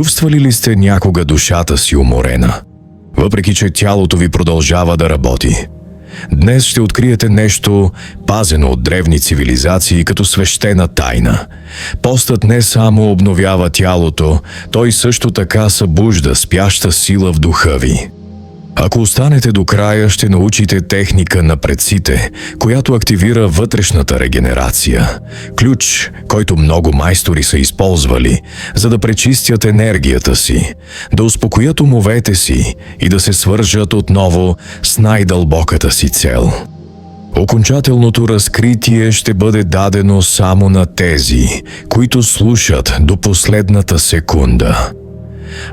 Чувствали ли сте някога душата си уморена, въпреки че тялото ви продължава да работи? Днес ще откриете нещо, пазено от древни цивилизации като свещена тайна. Постът не само обновява тялото, той също така събужда спяща сила в духа ви. Ако останете до края, ще научите техника на предците, която активира вътрешната регенерация. Ключ, който много майстори са използвали, за да пречистят енергията си, да успокоят умовете си и да се свържат отново с най-дълбоката си цел. Окончателното разкритие ще бъде дадено само на тези, които слушат до последната секунда.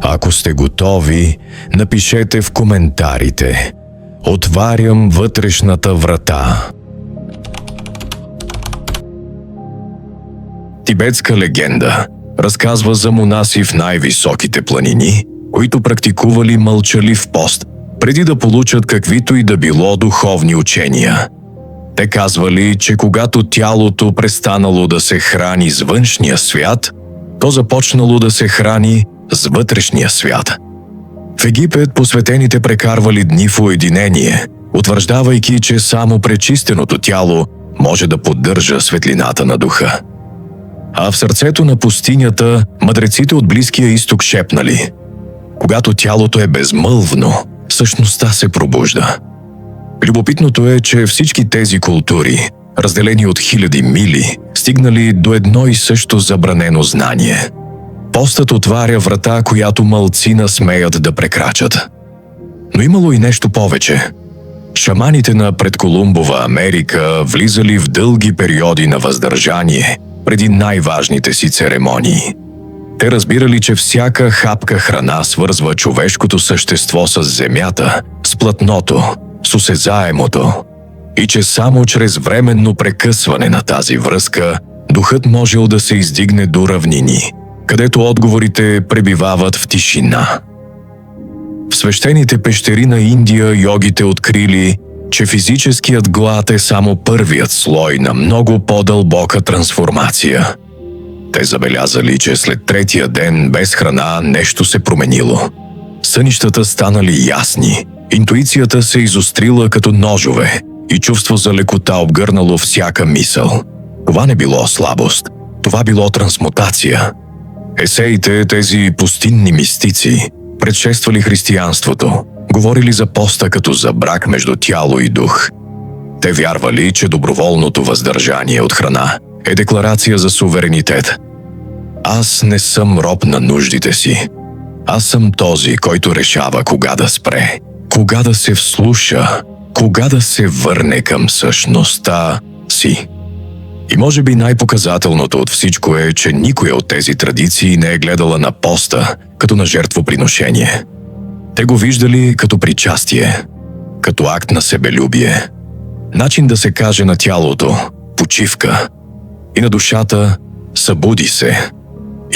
Ако сте готови, напишете в коментарите: "Отварям вътрешната врата". Тибетска легенда разказва за монаси в най-високите планини, които практикували мълчалив пост, преди да получат каквито и да било духовни учения. Те казвали, че когато тялото престанало да се храни с външния свят, то започнало да се храни с вътрешния свят. В Египет посветените прекарвали дни в уединение, утвърждавайки, че само пречистеното тяло може да поддържа светлината на духа. А в сърцето на пустинята мъдреците от Близкия изток шепнали: когато тялото е безмълвно, същността се пробужда. Любопитното е, че всички тези култури, разделени от хиляди мили, стигнали до едно и също забранено знание. Постът отваря врата, която малцина смеят да прекрачат. Но имало и нещо повече. Шаманите на предколумбова Америка влизали в дълги периоди на въздържание преди най-важните си церемонии. Те разбирали, че всяка хапка храна свързва човешкото същество с земята, с платното, с осезаемото, и че само чрез временно прекъсване на тази връзка духът можел да се издигне до равнини, където отговорите пребивават в тишина. В свещените пещери на Индия йогите открили, че физическият глад е само първият слой на много по-дълбока трансформация. Те забелязали, че след третия ден без храна нещо се променило. Сънищата станали ясни, интуицията се изострила като ножове и чувство за лекота обгърнало всяка мисъл. Това не било слабост, това било трансмутация. Есеите, тези пустинни мистици, предшествали християнството, говорили за поста като за брак между тяло и дух. Те вярвали, че доброволното въздържание от храна е декларация за суверенитет. Аз не съм роб на нуждите си. Аз съм този, който решава кога да спре, кога да се вслуша, кога да се върне към същността си. И може би най-показателното от всичко е, че никоя от тези традиции не е гледала на поста като на жертвоприношение. Те го виждали като причастие, като акт на себелюбие, начин да се каже на тялото почивка и на душата събуди се.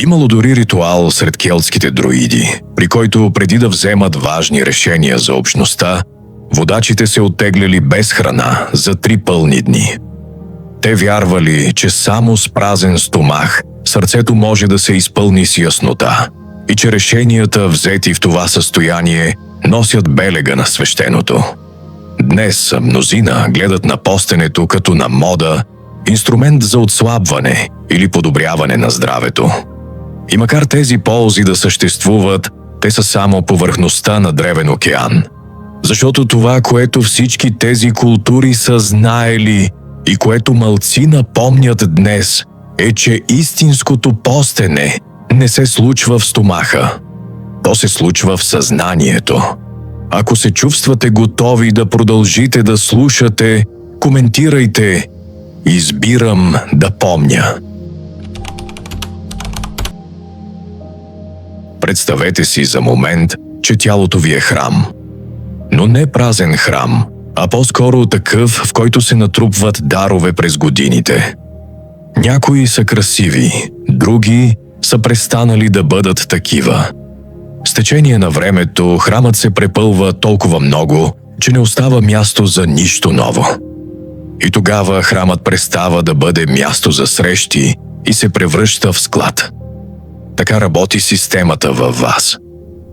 Имало дори ритуал сред келтските друиди, при който преди да вземат важни решения за общността, водачите се оттегляли без храна за 3 пълни дни. Те вярвали, че само с празен стомах сърцето може да се изпълни с яснота и че решенията, взети в това състояние, носят белега на свещеното. Днес мнозина гледат на постенето като на мода, инструмент за отслабване или подобряване на здравето. И макар тези ползи да съществуват, те са само повърхността на древен океан. Защото това, което всички тези култури са знаели и което малцина помнят днес, е, че истинското постене не се случва в стомаха. То се случва в съзнанието. Ако се чувствате готови да продължите да слушате, коментирайте "Избирам да помня". Представете си за момент, че тялото ви е храм. Но не празен храм, а по-скоро такъв, в който се натрупват дарове през годините. Някои са красиви, други са престанали да бъдат такива. С течение на времето храмът се препълва толкова много, че не остава място за нищо ново. И тогава храмът престава да бъде място за срещи и се превръща в склад. Така работи системата във вас.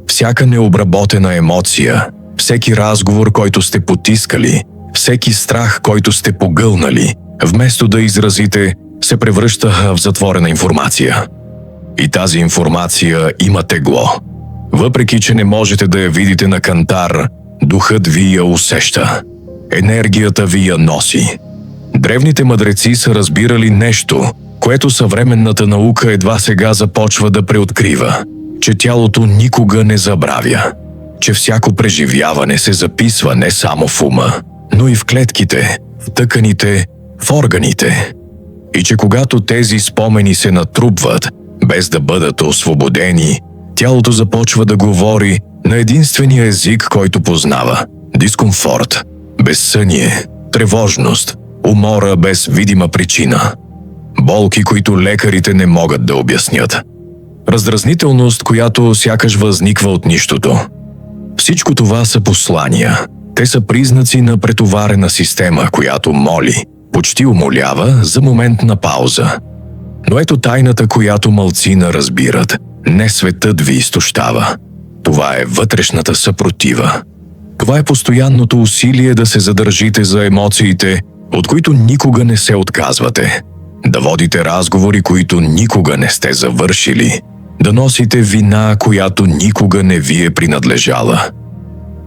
Всяка необработена емоция, всеки разговор, който сте потискали, всеки страх, който сте погълнали, вместо да изразите, се превръща в затворена информация. И тази информация има тегло. Въпреки че не можете да я видите на кантар, духът ви я усеща. Енергията ви я носи. Древните мъдреци са разбирали нещо, което съвременната наука едва сега започва да преоткрива, че тялото никога не забравя, че всяко преживяване се записва не само в ума, но и в клетките, в тъканите, в органите. И че когато тези спомени се натрупват, без да бъдат освободени, тялото започва да говори на единствения език, който познава – дискомфорт, безсъние, тревожност, умора без видима причина. Болки, които лекарите не могат да обяснят. Раздразнителност, която сякаш възниква от нищото. Всичко това са послания. Те са признаци на претоварена система, която моли, почти умолява за момент на пауза. Но ето тайната, която малцина разбират. Не светът ви изтощава. Това е вътрешната съпротива. Това е постоянното усилие да се задържите за емоциите, от които никога не се отказвате. Да водите разговори, които никога не сте завършили. Да носите вина, която никога не ви е принадлежала.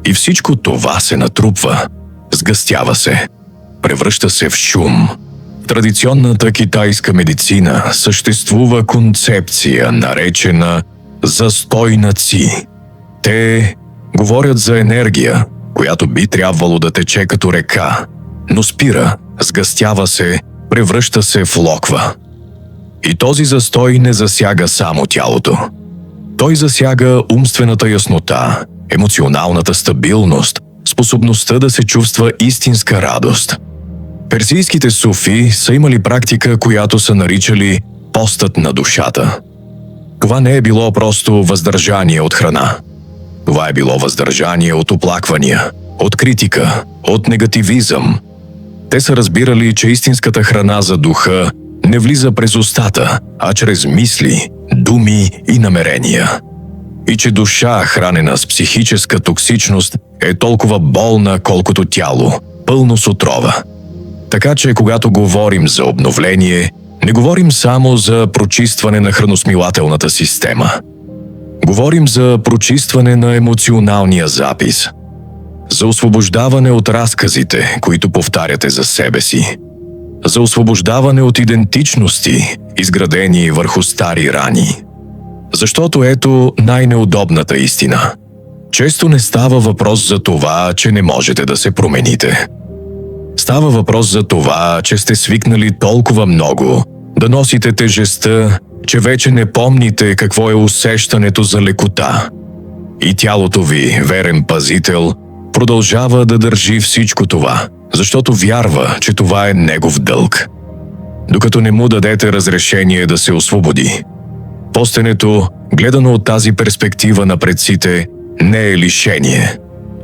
И всичко това се натрупва, сгъстява се, превръща се в шум. В традиционната китайска медицина съществува концепция, наречена застой на ци. Те говорят за енергия, която би трябвало да тече като река, но спира, сгъстява се, превръща се в локва. И този застой не засяга само тялото. Той засяга умствената яснота, емоционалната стабилност, способността да се чувства истинска радост. Персийските суфи са имали практика, която са наричали постът на душата. Това не е било просто въздържание от храна. Това е било въздържание от оплаквания, от критика, от негативизъм. Те са разбирали, че истинската храна за духа не влиза през устата, а чрез мисли, думи и намерения. И че душа, хранена с психическа токсичност, е толкова болна, колкото тяло, пълно с отрова. Така че, когато говорим за обновление, не говорим само за прочистване на храносмилателната система. Говорим за прочистване на емоционалния запис, за освобождаване от разказите, които повтаряте за себе си, за освобождаване от идентичности, изградени върху стари рани. Защото ето най-неудобната истина. Често не става въпрос за това, че не можете да се промените. Става въпрос за това, че сте свикнали толкова много да носите тежестта, че вече не помните какво е усещането за лекота. И тялото ви, верен пазител, продължава да държи всичко това, защото вярва, че това е негов дълг. Докато не му дадете разрешение да се освободи. Постенето, гледано от тази перспектива на предците, не е лишение.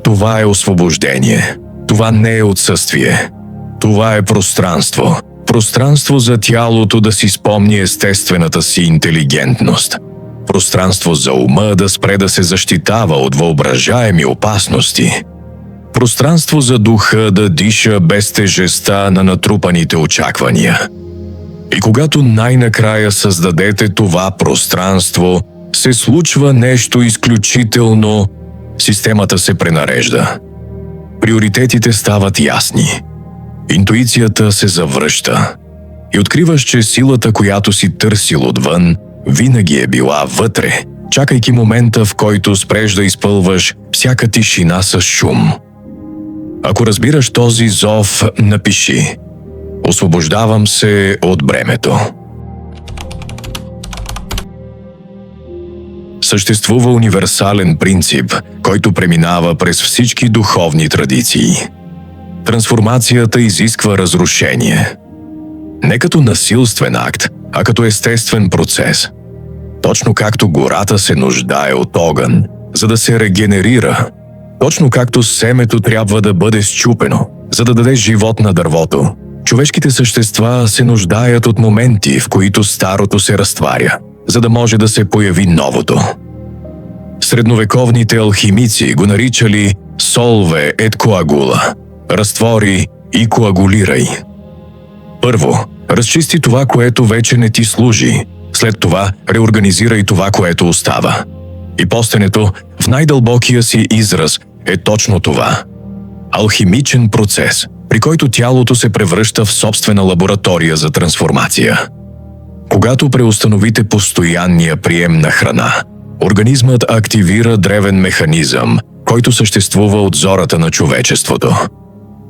Това е освобождение. Това не е отсъствие. Това е пространство. Пространство за тялото да си спомни естествената си интелигентност. Пространство за ума да спре да се защитава от въображаеми опасности. Пространство за духа да диша без тежестта на натрупаните очаквания. И когато най-накрая създадете това пространство, се случва нещо изключително. Системата се пренарежда. Приоритетите стават ясни. Интуицията се завръща. И откриваш, че силата, която си търсил отвън, винаги е била вътре, чакайки момента, в който спреш да изпълваш всяка тишина с шум. Ако разбираш този зов, напиши: освобождавам се от бремето. Съществува универсален принцип, който преминава през всички духовни традиции. Трансформацията изисква разрушение. Не като насилствен акт, а като естествен процес. Точно както гората се нуждае от огън, за да се регенерира. Точно както семето трябва да бъде счупено, за да даде живот на дървото. Човешките същества се нуждаят от моменти, в които старото се разтваря, за да може да се появи новото. Средновековните алхимици го наричали «солве ет коагула» – разтвори и коагулирай. Първо, разчисти това, което вече не ти служи, след това реорганизирай това, което остава. И постенето в най-дълбокия си израз е точно това – алхимичен процес, при който тялото се превръща в собствена лаборатория за трансформация. Когато преустановите постоянния прием на храна, организмът активира древен механизъм, който съществува от зората на човечеството.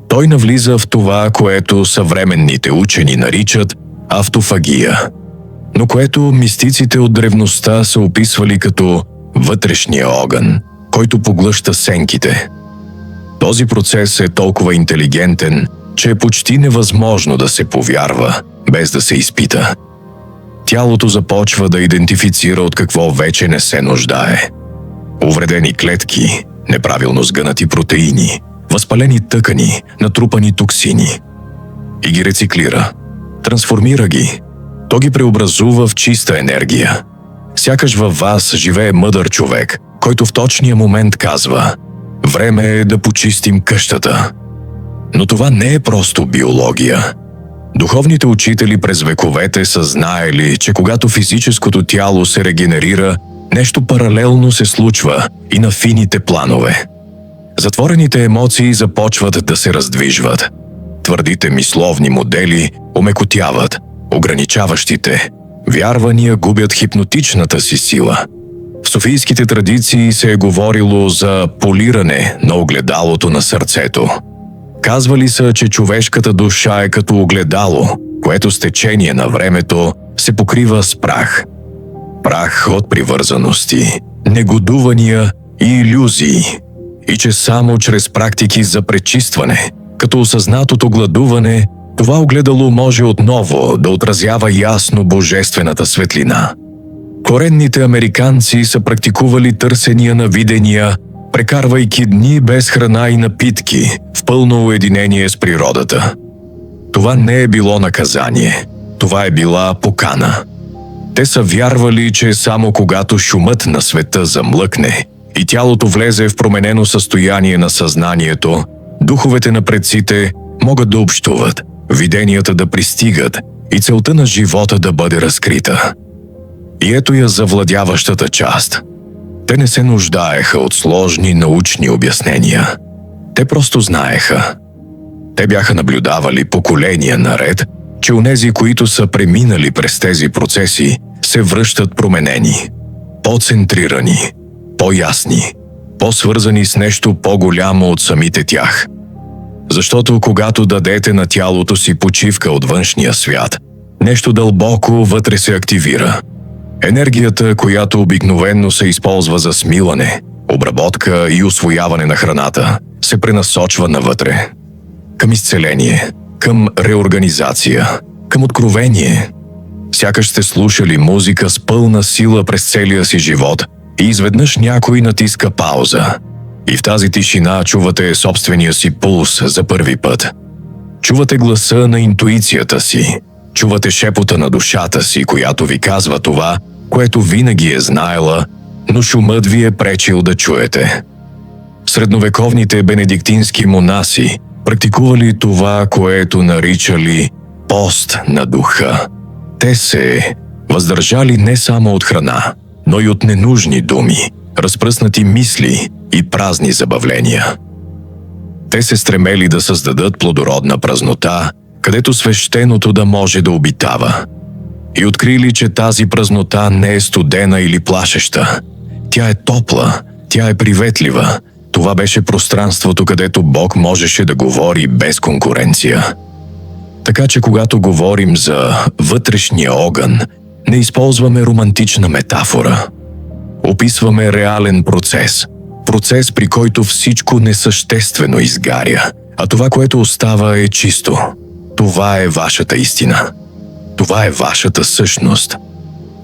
Той навлиза в това, което съвременните учени наричат автофагия, но което мистиците от древността са описвали като вътрешния огън, който поглъща сенките. Този процес е толкова интелигентен, че е почти невъзможно да се повярва, без да се изпита. Тялото започва да идентифицира от какво вече не се нуждае. Увредени клетки, неправилно сгънати протеини, възпалени тъкани, натрупани токсини. И ги рециклира. Трансформира ги. То ги преобразува в чиста енергия. Сякаш във вас живее мъдър човек, който в точния момент казва: «Време е да почистим къщата». Но това не е просто биология. Духовните учители през вековете са знаели, че когато физическото тяло се регенерира, нещо паралелно се случва и на фините планове. Затворените емоции започват да се раздвижват. Твърдите мисловни модели омекотяват, ограничаващите вярвания губят хипнотичната си сила. В софийските традиции се е говорило за полиране на огледалото на сърцето. Казвали са, че човешката душа е като огледало, което с течение на времето се покрива с прах. Прах от привързаности, негодувания и илюзии. И че само чрез практики за пречистване, като осъзнатото гладуване, това огледало може отново да отразява ясно божествената светлина. Коренните американци са практикували търсения на видения, прекарвайки дни без храна и напитки, в пълно уединение с природата. Това не е било наказание, това е била покана. Те са вярвали, че само когато шумът на света замлъкне и тялото влезе в променено състояние на съзнанието, духовете на предците могат да общуват, виденията да пристигат и целта на живота да бъде разкрита. И ето я завладяващата част. Те не се нуждаеха от сложни научни обяснения. Те просто знаеха. Те бяха наблюдавали поколения наред, че онези, които са преминали през тези процеси, се връщат променени, по-центрирани, по-ясни, по-свързани с нещо по-голямо от самите тях. Защото когато дадете на тялото си почивка от външния свят, нещо дълбоко вътре се активира. Енергията, която обикновенно се използва за смилане, обработка и усвояване на храната, се пренасочва навътре. Към изцеление, към реорганизация, към откровение. Сякаш сте слушали музика с пълна сила през целия си живот и изведнъж някой натиска пауза. И в тази тишина чувате собствения си пулс за първи път. Чувате гласа на интуицията си. Чувате шепота на душата си, която ви казва това, което винаги е знаела, но шумът ви е пречил да чуете. Средновековните бенедиктински монаси практикували това, което наричали пост на духа. Те се въздържали не само от храна, но и от ненужни думи, разпръснати мисли и празни забавления. Те се стремели да създадат плодородна празнота, където свещеното да може да обитава. И открили, че тази празнота не е студена или плашеща. Тя е топла, тя е приветлива. Това беше пространството, където Бог можеше да говори без конкуренция. Така че когато говорим за вътрешния огън, не използваме романтична метафора. Описваме реален процес. Процес, при който всичко несъществено изгаря, а това, което остава, е чисто. Това е вашата истина. Това е вашата същност.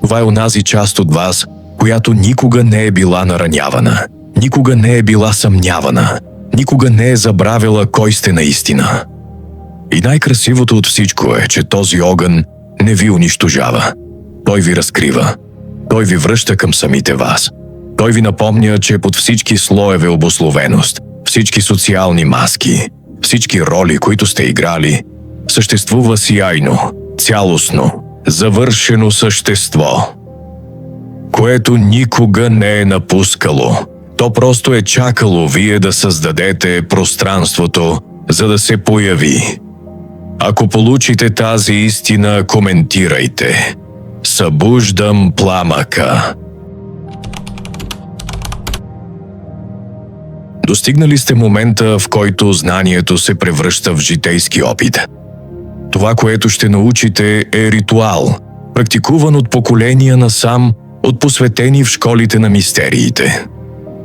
Това е онази част от вас, която никога не е била наранявана, никога не е била съмнявана, никога не е забравила кой сте наистина. И най-красивото от всичко е, че този огън не ви унищожава. Той ви разкрива. Той ви връща към самите вас. Той ви напомня, че под всички слоеве обусловеност, всички социални маски, всички роли, които сте играли, съществува сияйно, цялостно, завършено същество, което никога не е напускало. То просто е чакало вие да създадете пространството, за да се появи. Ако получите тази истина, коментирайте. Събуждам пламъка. Достигнали сте момента, в който знанието се превръща в житейски опит. Това, което ще научите, е ритуал, практикуван от поколения насам, от посветени в школите на мистериите.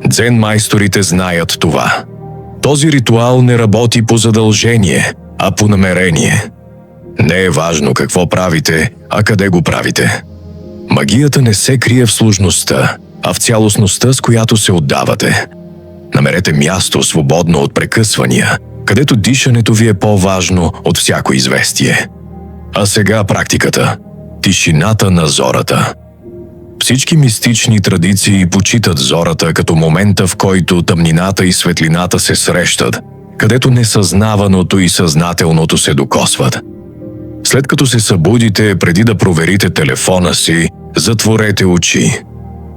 Дзен майсторите знаят това. Този ритуал не работи по задължение, а по намерение. Не е важно какво правите, а къде го правите. Магията не се крие в сложността, а в цялостността, с която се отдавате. Намерете място, свободно от прекъсвания, където дишането ви е по-важно от всяко известие. А сега практиката. Тишината на зората. Всички мистични традиции почитат зората като момента, в който тъмнината и светлината се срещат, където несъзнаваното и съзнателното се докосват. След като се събудите, преди да проверите телефона си, затворете очи.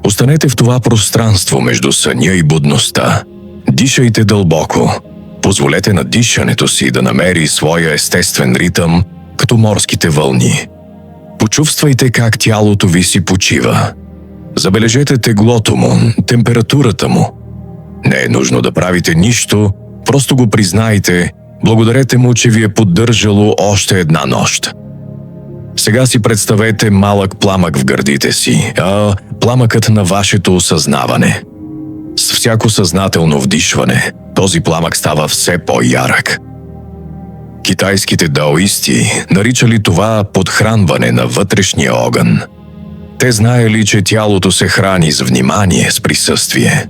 Останете в това пространство между съня и будността. Дишайте дълбоко. Позволете на дишането си да намери своя естествен ритъм, като морските вълни. Почувствайте как тялото ви си почива. Забележете теглото му, температурата му. Не е нужно да правите нищо, просто го признайте, благодарете му, че ви е поддържало още една нощ. Сега си представете малък пламък в гърдите си, пламъкът на вашето осъзнаване. С всяко съзнателно вдишване, този пламък става все по-ярък. Китайските даоисти наричали това подхранване на вътрешния огън. Те знаели, че тялото се храни с внимание, с присъствие.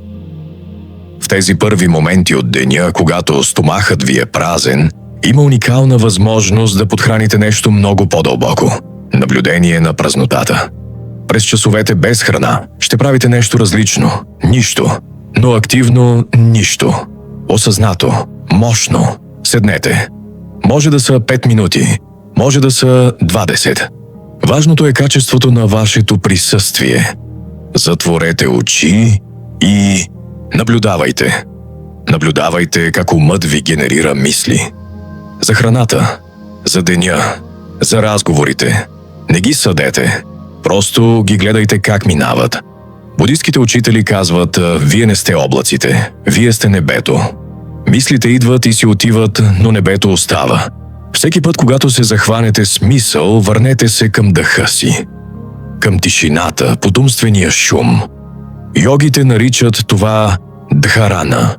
В тези първи моменти от деня, когато стомахът ви е празен, има уникална възможност да подхраните нещо много по-дълбоко – наблюдение на празнотата. През часовете без храна ще правите нещо различно – нищо, но активно – нищо. Осъзнато, мощно. Седнете. Може да са 5 минути, може да са 20. Важното е качеството на вашето присъствие. Затворете очи и наблюдавайте. Наблюдавайте как умът ви генерира мисли. За храната, за деня, за разговорите. Не ги съдете, просто ги гледайте как минават. Будистките учители казват, вие не сте облаците, вие сте небето. Мислите идват и си отиват, но небето остава. Всеки път, когато се захванете с мисъл, върнете се към дъха си. Към тишината, потомствения шум. Йогите наричат това дхарана.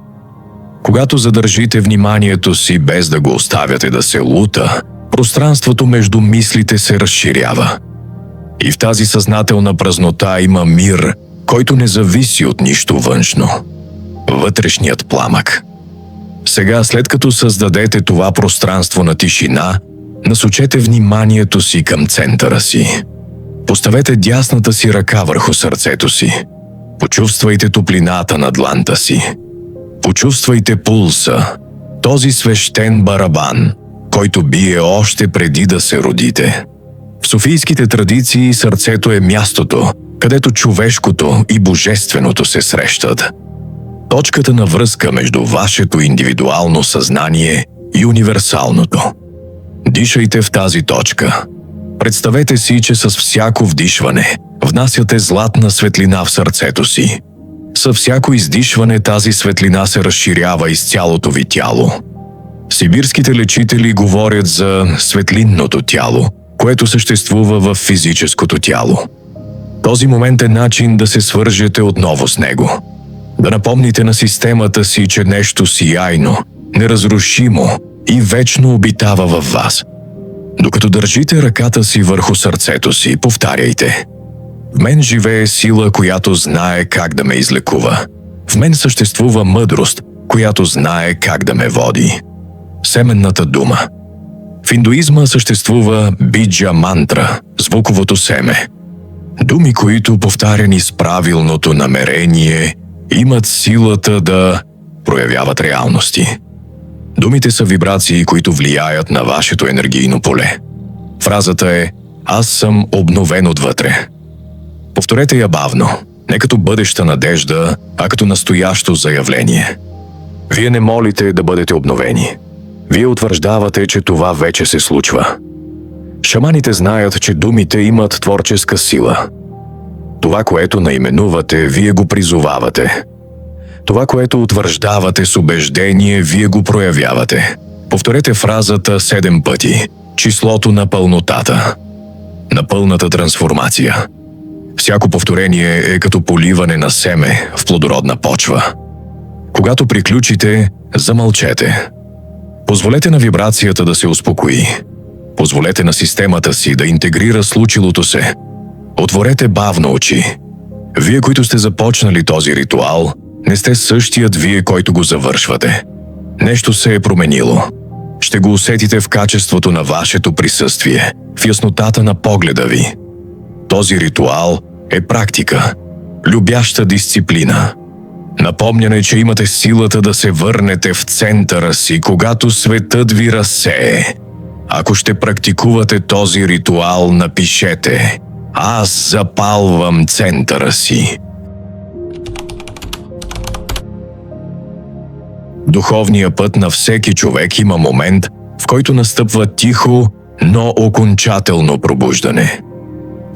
Когато задържите вниманието си без да го оставяте да се лута, пространството между мислите се разширява. И в тази съзнателна празнота има мир, който не зависи от нищо външно. Вътрешният пламък. Сега, след като създадете това пространство на тишина, насочете вниманието си към центъра си. Поставете дясната си ръка върху сърцето си. Почувствайте топлината на дланта си. Почувствайте пулса, този свещен барабан, който бие още преди да се родите. В софийските традиции сърцето е мястото, където човешкото и божественото се срещат. Точката на връзка между вашето индивидуално съзнание и универсалното. Дишайте в тази точка. Представете си, че с всяко вдишване внасяте златна светлина в сърцето си. Със всяко издишване тази светлина се разширява из цялото ви тяло. Сибирските лечители говорят за светлинното тяло, което съществува в физическото тяло. Този момент е начин да се свържете отново с него. Да напомните на системата си, че нещо сияйно, неразрушимо и вечно обитава във вас. Докато държите ръката си върху сърцето си, повтаряйте: в мен живее сила, която знае как да ме излекува. В мен съществува мъдрост, която знае как да ме води. Семенната дума. В индуизма съществува биджа мантра, звуковото семе. Думи, които повтаряни с правилното намерение, имат силата да проявяват реалности. Думите са вибрации, които влияят на вашето енергийно поле. Фразата е «Аз съм обновен отвътре». Повторете я бавно, не като бъдеща надежда, а като настоящо заявление. Вие не молите да бъдете обновени. Вие утвърждавате, че това вече се случва. Шаманите знаят, че думите имат творческа сила. Това, което наименувате, вие го призовавате. Това, което утвърждавате с убеждение, вие го проявявате. Повторете фразата 7 пъти. Числото на пълнотата. На пълната трансформация. Всяко повторение е като поливане на семе в плодородна почва. Когато приключите, замълчете. Позволете на вибрацията да се успокои. Позволете на системата си да интегрира случилото се. Отворете бавно очи. Вие, които сте започнали този ритуал, не сте същият вие, който го завършвате. Нещо се е променило. Ще го усетите в качеството на вашето присъствие, в яснотата на погледа ви. Този ритуал е практика, любяща дисциплина. Напомняне, че имате силата да се върнете в центъра си, когато светът ви разсее. Ако ще практикувате този ритуал, напишете «Аз запалвам центъра си». Духовният път на всеки човек има момент, в който настъпва тихо, но окончателно пробуждане.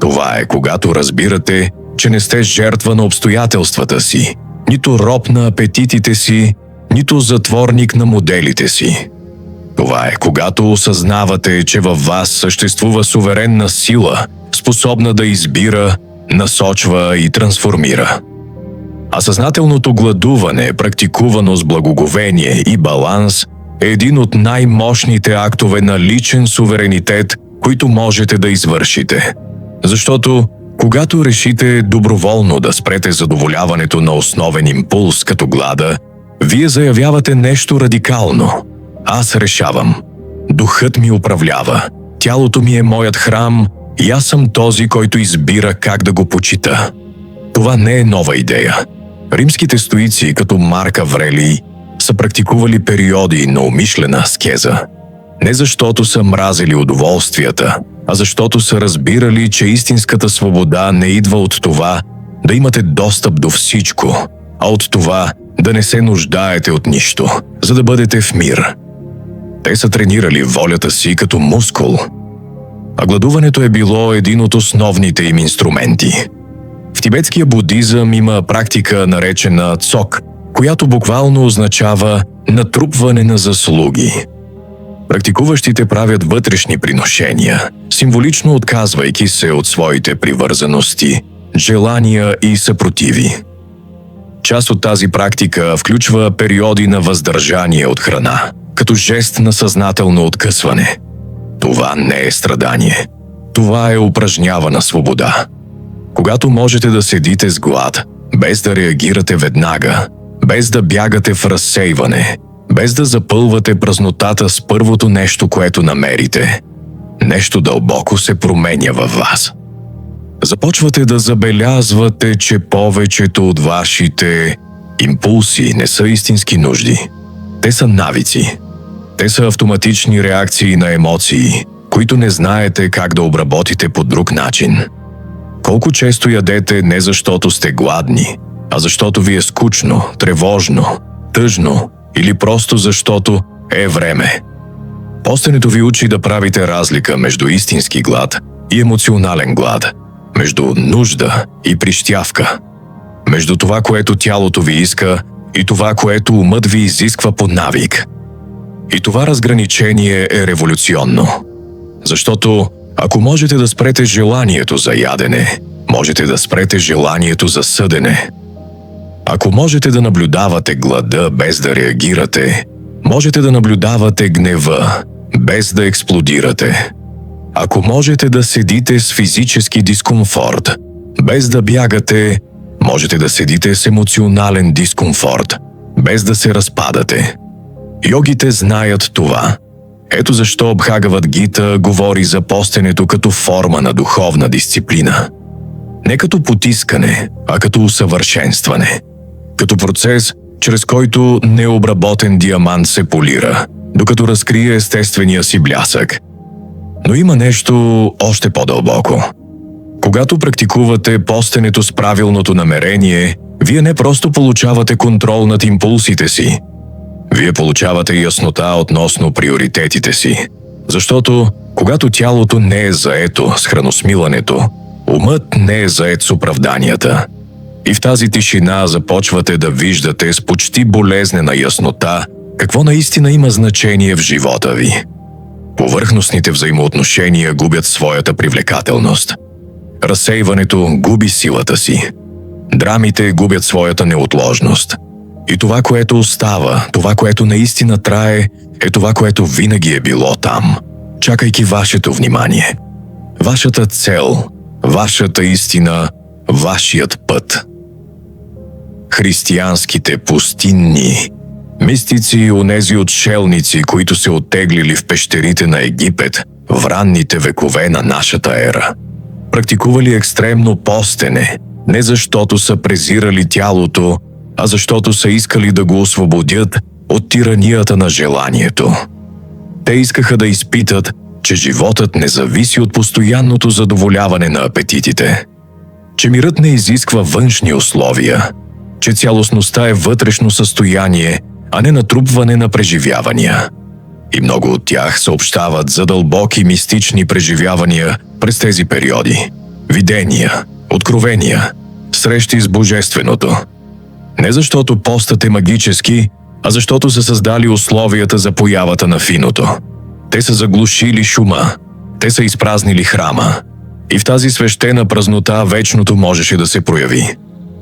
Това е когато разбирате, че не сте жертва на обстоятелствата си, нито роб на апетитите си, нито затворник на моделите си. Това е когато осъзнавате, че във вас съществува суверенна сила, способна да избира, насочва и трансформира. А съзнателното гладуване, практикувано с благоговение и баланс, е един от най-мощните актове на личен суверенитет, които можете да извършите. Защото, когато решите доброволно да спрете задоволяването на основен импулс като глада, вие заявявате нещо радикално. Аз решавам. Духът ми управлява. Тялото ми е моят храм и аз съм този, който избира как да го почита. Това не е нова идея. Римските стоици, като Марк Аврелий, са практикували периоди на умишлена аскеза. Не защото са мразили удоволствията, а защото са разбирали, че истинската свобода не идва от това да имате достъп до всичко, а от това да не се нуждаете от нищо, за да бъдете в мир. Те са тренирали волята си като мускул, а гладуването е било един от основните им инструменти. В тибетския будизъм има практика, наречена цок, която буквално означава натрупване на заслуги. Практикуващите правят вътрешни приношения, символично отказвайки се от своите привързаности, желания и съпротиви. Част от тази практика включва периоди на въздържание от храна, като жест на съзнателно откъсване. Това не е страдание. Това е упражнявана свобода. Когато можете да седите с глад, без да реагирате веднага, без да бягате в разсейване, без да запълвате празнотата с първото нещо, което намерите, нещо дълбоко се променя във вас. Започвате да забелязвате, че повечето от вашите импулси не са истински нужди. Те са навици. Те са автоматични реакции на емоции, които не знаете как да обработите по друг начин. Колко често ядете не защото сте гладни, а защото ви е скучно, тревожно, тъжно или просто защото е време. Постенето ви учи да правите разлика между истински глад и емоционален глад, между нужда и прищявка, между това, което тялото ви иска и това, което умът ви изисква по навик. И това разграничение е революционно. Защото ако можете да спрете желанието за ядене, можете да спрете желанието за съдене. Ако можете да наблюдавате глада без да реагирате, можете да наблюдавате гнева без да експлодирате. Ако можете да седите с физически дискомфорт без да бягате, можете да седите с емоционален дискомфорт без да се разпадате. Йогите знаят това. Ето защо Бхагавад Гита говори за постенето като форма на духовна дисциплина. Не като потискане, а като усъвършенстване. Като процес, чрез който необработен диамант се полира, докато разкрие естествения си блясък. Но има нещо още по-дълбоко. Когато практикувате постенето с правилното намерение, вие не просто получавате контрол над импулсите си. Вие получавате яснота относно приоритетите си. Защото, когато тялото не е заето с храносмилането, умът не е зает с оправданията. И в тази тишина започвате да виждате с почти болезнена яснота какво наистина има значение в живота ви. Повърхностните взаимоотношения губят своята привлекателност. Разсейването губи силата си. Драмите губят своята неотложност. И това, което остава, това, което наистина трае, е това, което винаги е било там, чакайки вашето внимание. Вашата цел, вашата истина, вашият път. Християнските пустинни мистици и онези отшелници, които се оттеглили в пещерите на Египет в ранните векове на нашата ера, практикували екстремно постене, не защото са презирали тялото, а защото са искали да го освободят от тиранията на желанието. Те искаха да изпитат, че животът не зависи от постоянното задоволяване на апетитите, че мирът не изисква външни условия, че цялостността е вътрешно състояние, а не натрупване на преживявания. И много от тях съобщават за дълбоки мистични преживявания през тези периоди. Видения, откровения, срещи с Божественото. Не защото постът е магически, а защото са създали условията за появата на финото. Те са заглушили шума, те са изпразнили храма. И в тази свещена празнота вечното можеше да се прояви.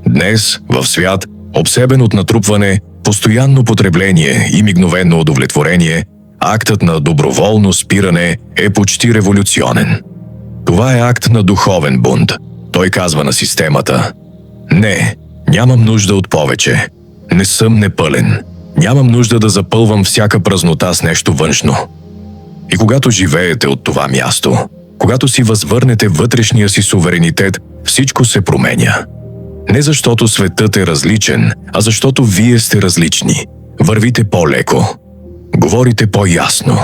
Днес, в свят, обсебен от натрупване, постоянно потребление и мигновено удовлетворение, актът на доброволно спиране е почти революционен. Това е акт на духовен бунт. Той казва на системата: не, нямам нужда от повече. Не съм непълен. Нямам нужда да запълвам всяка празнота с нещо външно. И когато живеете от това място, когато си възвърнете вътрешния си суверенитет, всичко се променя. Не защото светът е различен, а защото вие сте различни. Вървите по-леко. Говорите по-ясно.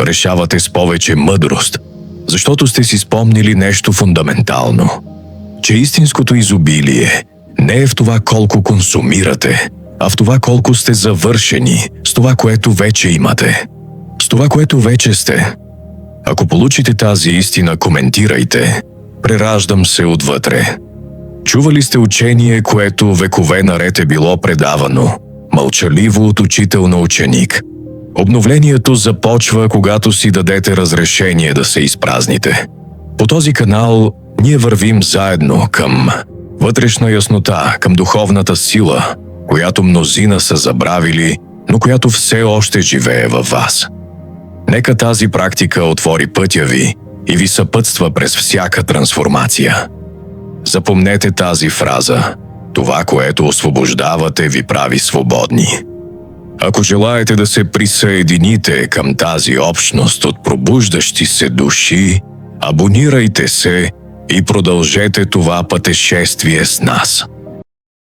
Решавате с повече мъдрост, защото сте си спомнили нещо фундаментално. Че истинското изобилие не е в това колко консумирате, а в това колко сте завършени с това, което вече имате. С това, което вече сте. Ако получите тази истина, коментирайте: прераждам се отвътре. Чували сте учение, което векове наред е било предавано, мълчаливо от учител на ученик. Обновлението започва, когато си дадете разрешение да се изпразните. По този канал ние вървим заедно към вътрешна яснота, към духовната сила, която мнозина са забравили, но която все още живее във вас. Нека тази практика отвори пътя ви и ви съпътства през всяка трансформация. Запомнете тази фраза: това, което освобождавате, ви прави свободни. Ако желаете да се присъедините към тази общност от пробуждащи се души, абонирайте се и продължете това пътешествие с нас.